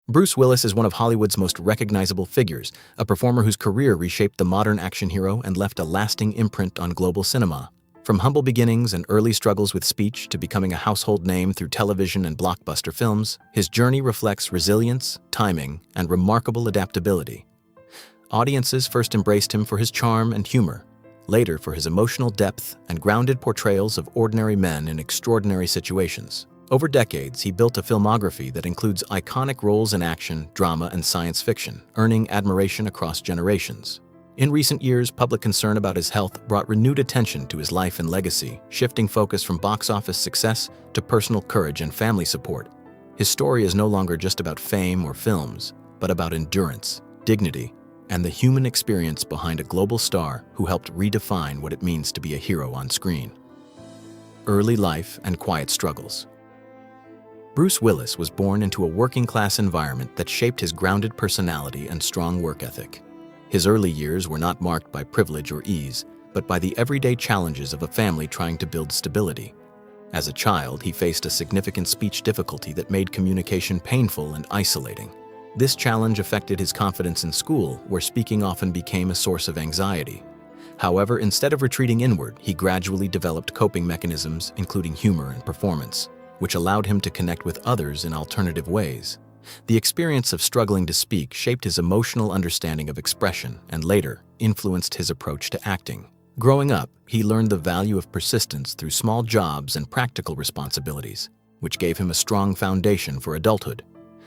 Bruce Willis is one of Hollywood's most recognizable figures, a performer whose career reshaped the modern action hero and left a lasting imprint on global cinema. From humble beginnings and early struggles with speech to becoming a household name through television and blockbuster films, his journey reflects resilience, timing, and remarkable adaptability. Audiences first embraced him for his charm and humor, later for his emotional depth and grounded portrayals of ordinary men in extraordinary situations. Over decades, he built a filmography that includes iconic roles in action, drama, and science fiction, earning admiration across generations. In recent years, public concern about his health brought renewed attention to his life and legacy, shifting focus from box office success to personal courage and family support. His story is no longer just about fame or films, but about endurance, dignity, and the human experience behind a global star who helped redefine what it means to be a hero on screen. Early life and quiet struggles. Bruce Willis was born into a working-class environment that shaped his grounded personality and strong work ethic. His early years were not marked by privilege or ease, but by the everyday challenges of a family trying to build stability. As a child, he faced a significant speech difficulty that made communication painful and isolating. This challenge affected his confidence in school, where speaking often became a source of anxiety. However, instead of retreating inward, he gradually developed coping mechanisms, including humor and performance, which allowed him to connect with others in alternative ways. The experience of struggling to speak shaped his emotional understanding of expression and later influenced his approach to acting. Growing up, he learned the value of persistence through small jobs and practical responsibilities, which gave him a strong foundation for adulthood.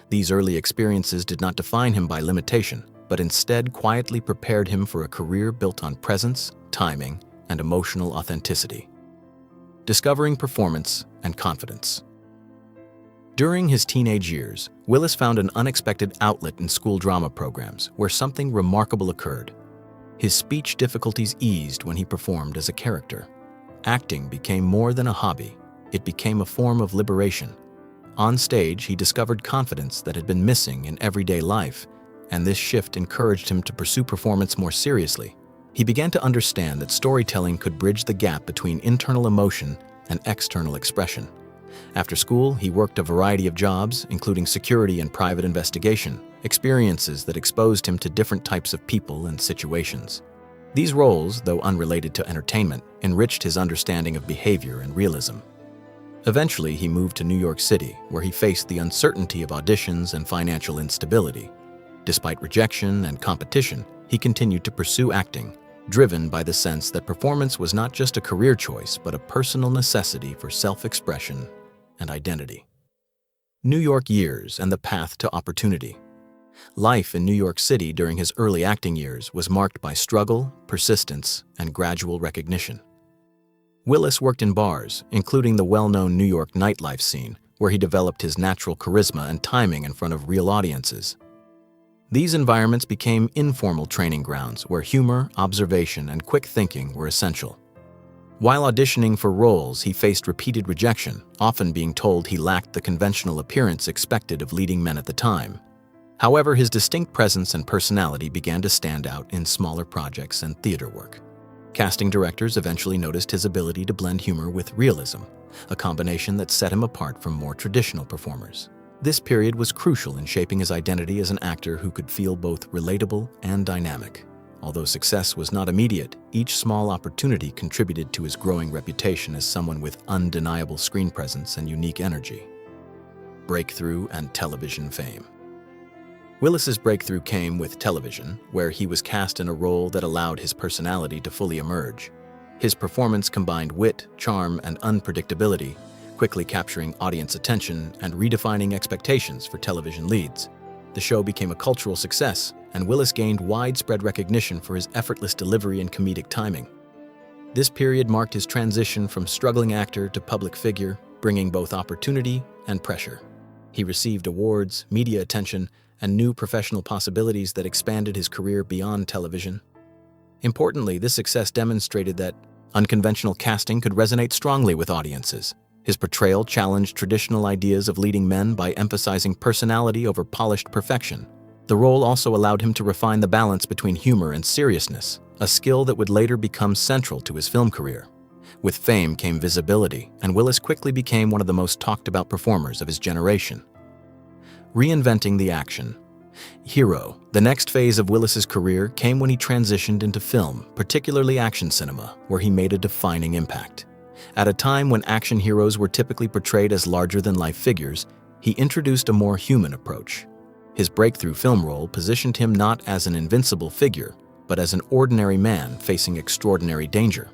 These early experiences did not define him by limitation, but instead quietly prepared him for a career built on presence, timing, and emotional authenticity. Discovering performance and confidence. During his teenage years, Willis found an unexpected outlet in school drama programs where something remarkable occurred. His speech difficulties eased when he performed as a character. Acting became more than a hobby. It became a form of liberation. On stage, he discovered confidence that had been missing in everyday life, and this shift encouraged him to pursue performance more seriously. He began to understand that storytelling could bridge the gap between internal emotion and external expression. After school, he worked a variety of jobs, including security and private investigation, experiences that exposed him to different types of people and situations. These roles, though unrelated to entertainment, enriched his understanding of behavior and realism. Eventually, he moved to New York City, where he faced the uncertainty of auditions and financial instability. Despite rejection and competition, he continued to pursue acting, driven by the sense that performance was not just a career choice, but a personal necessity for self-expression and identity. New York years and the path to opportunity. Life in New York City during his early acting years was marked by struggle, persistence, and gradual recognition. Willis worked in bars, including the well-known New York nightlife scene, where he developed his natural charisma and timing in front of real audiences. These environments became informal training grounds where humor, observation, and quick thinking were essential. While auditioning for roles, he faced repeated rejection, often being told he lacked the conventional appearance expected of leading men at the time. However, his distinct presence and personality began to stand out in smaller projects and theater work. Casting directors eventually noticed his ability to blend humor with realism, a combination that set him apart from more traditional performers. This period was crucial in shaping his identity as an actor who could feel both relatable and dynamic. Although success was not immediate, each small opportunity contributed to his growing reputation as someone with undeniable screen presence and unique energy. Breakthrough and television fame. Willis's breakthrough came with television, where he was cast in a role that allowed his personality to fully emerge. His performance combined wit, charm, and unpredictability, quickly capturing audience attention and redefining expectations for television leads. The show became a cultural success, and Willis gained widespread recognition for his effortless delivery and comedic timing. This period marked his transition from struggling actor to public figure, bringing both opportunity and pressure. He received awards, media attention, and new professional possibilities that expanded his career beyond television. Importantly, this success demonstrated that unconventional casting could resonate strongly with audiences. His portrayal challenged traditional ideas of leading men by emphasizing personality over polished perfection. The role also allowed him to refine the balance between humor and seriousness, a skill that would later become central to his film career. With fame came visibility, and Willis quickly became one of the most talked-about performers of his generation. Reinventing the action. Hero. The next phase of Willis's career came when he transitioned into film, particularly action cinema, where he made a defining impact. At a time when action heroes were typically portrayed as larger-than-life figures, he introduced a more human approach. His breakthrough film role positioned him not as an invincible figure, but as an ordinary man facing extraordinary danger.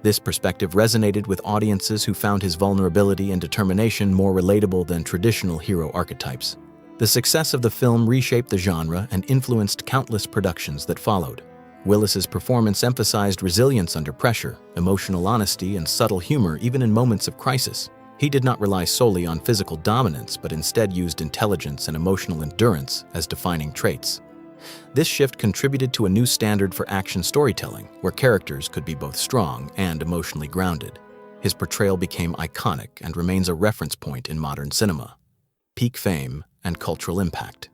This perspective resonated with audiences who found his vulnerability and determination more relatable than traditional hero archetypes. The success of the film reshaped the genre and influenced countless productions that followed. Willis's performance emphasized resilience under pressure, emotional honesty, and subtle humor even in moments of crisis. He did not rely solely on physical dominance, but instead used intelligence and emotional endurance as defining traits. This shift contributed to a new standard for action storytelling, where characters could be both strong and emotionally grounded. His portrayal became iconic and remains a reference point in modern cinema. Peak fame and cultural impact.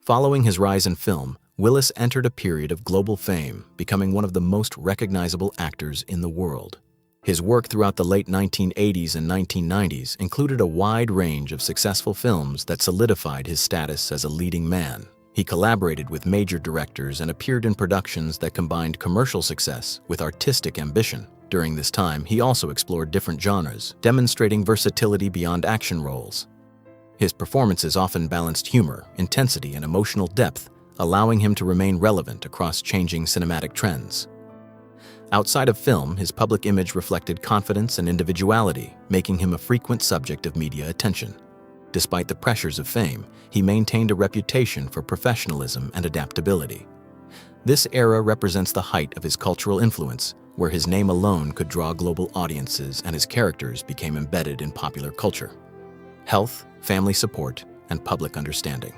Following his rise in film, Willis entered a period of global fame, becoming one of the most recognizable actors in the world. His work throughout the late 1980s and 1990s included a wide range of successful films that solidified his status as a leading man. He collaborated with major directors and appeared in productions that combined commercial success with artistic ambition. During this time, he also explored different genres, demonstrating versatility beyond action roles. His performances often balanced humor, intensity, and emotional depth, allowing him to remain relevant across changing cinematic trends. Outside of film, his public image reflected confidence and individuality, making him a frequent subject of media attention. Despite the pressures of fame, he maintained a reputation for professionalism and adaptability. This era represents the height of his cultural influence, where his name alone could draw global audiences and his characters became embedded in popular culture. Health, family support, and public understanding.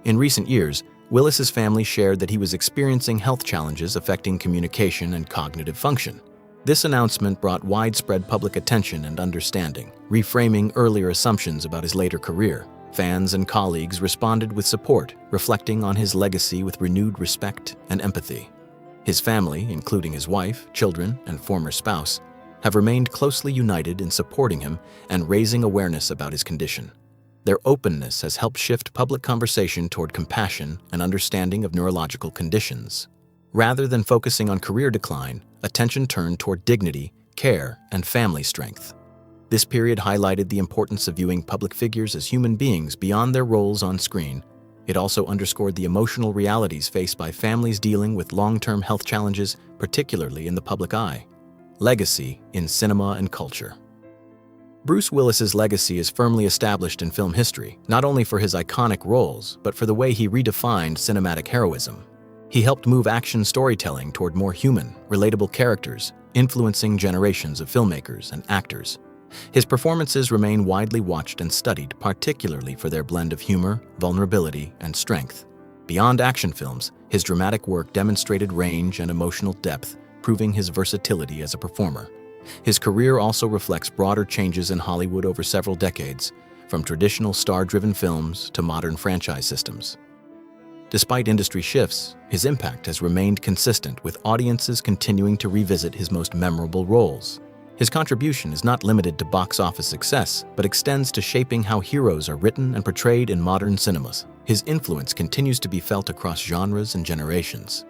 In recent years, Willis's family shared that he was experiencing health challenges affecting communication and cognitive function. This announcement brought widespread public attention and understanding, reframing earlier assumptions about his later career. Fans and colleagues responded with support, reflecting on his legacy with renewed respect and empathy. His family, including his wife, children, and former spouse, have remained closely united in supporting him and raising awareness about his condition. Their openness has helped shift public conversation toward compassion and understanding of neurological conditions. Rather than focusing on career decline, attention turned toward dignity, care, and family strength. This period highlighted the importance of viewing public figures as human beings beyond their roles on screen. It also underscored the emotional realities faced by families dealing with long-term health challenges, particularly in the public eye. Legacy in cinema and culture. Bruce Willis's legacy is firmly established in film history, not only for his iconic roles, but for the way he redefined cinematic heroism. He helped move action storytelling toward more human, relatable characters, influencing generations of filmmakers and actors. His performances remain widely watched and studied, particularly for their blend of humor, vulnerability, and strength. Beyond action films, his dramatic work demonstrated range and emotional depth, proving his versatility as a performer. His career also reflects broader changes in Hollywood over several decades, from traditional star-driven films to modern franchise systems. Despite industry shifts, his impact has remained consistent, with audiences continuing to revisit his most memorable roles. His contribution is not limited to box office success, but extends to shaping how heroes are written and portrayed in modern cinemas. His influence continues to be felt across genres and generations.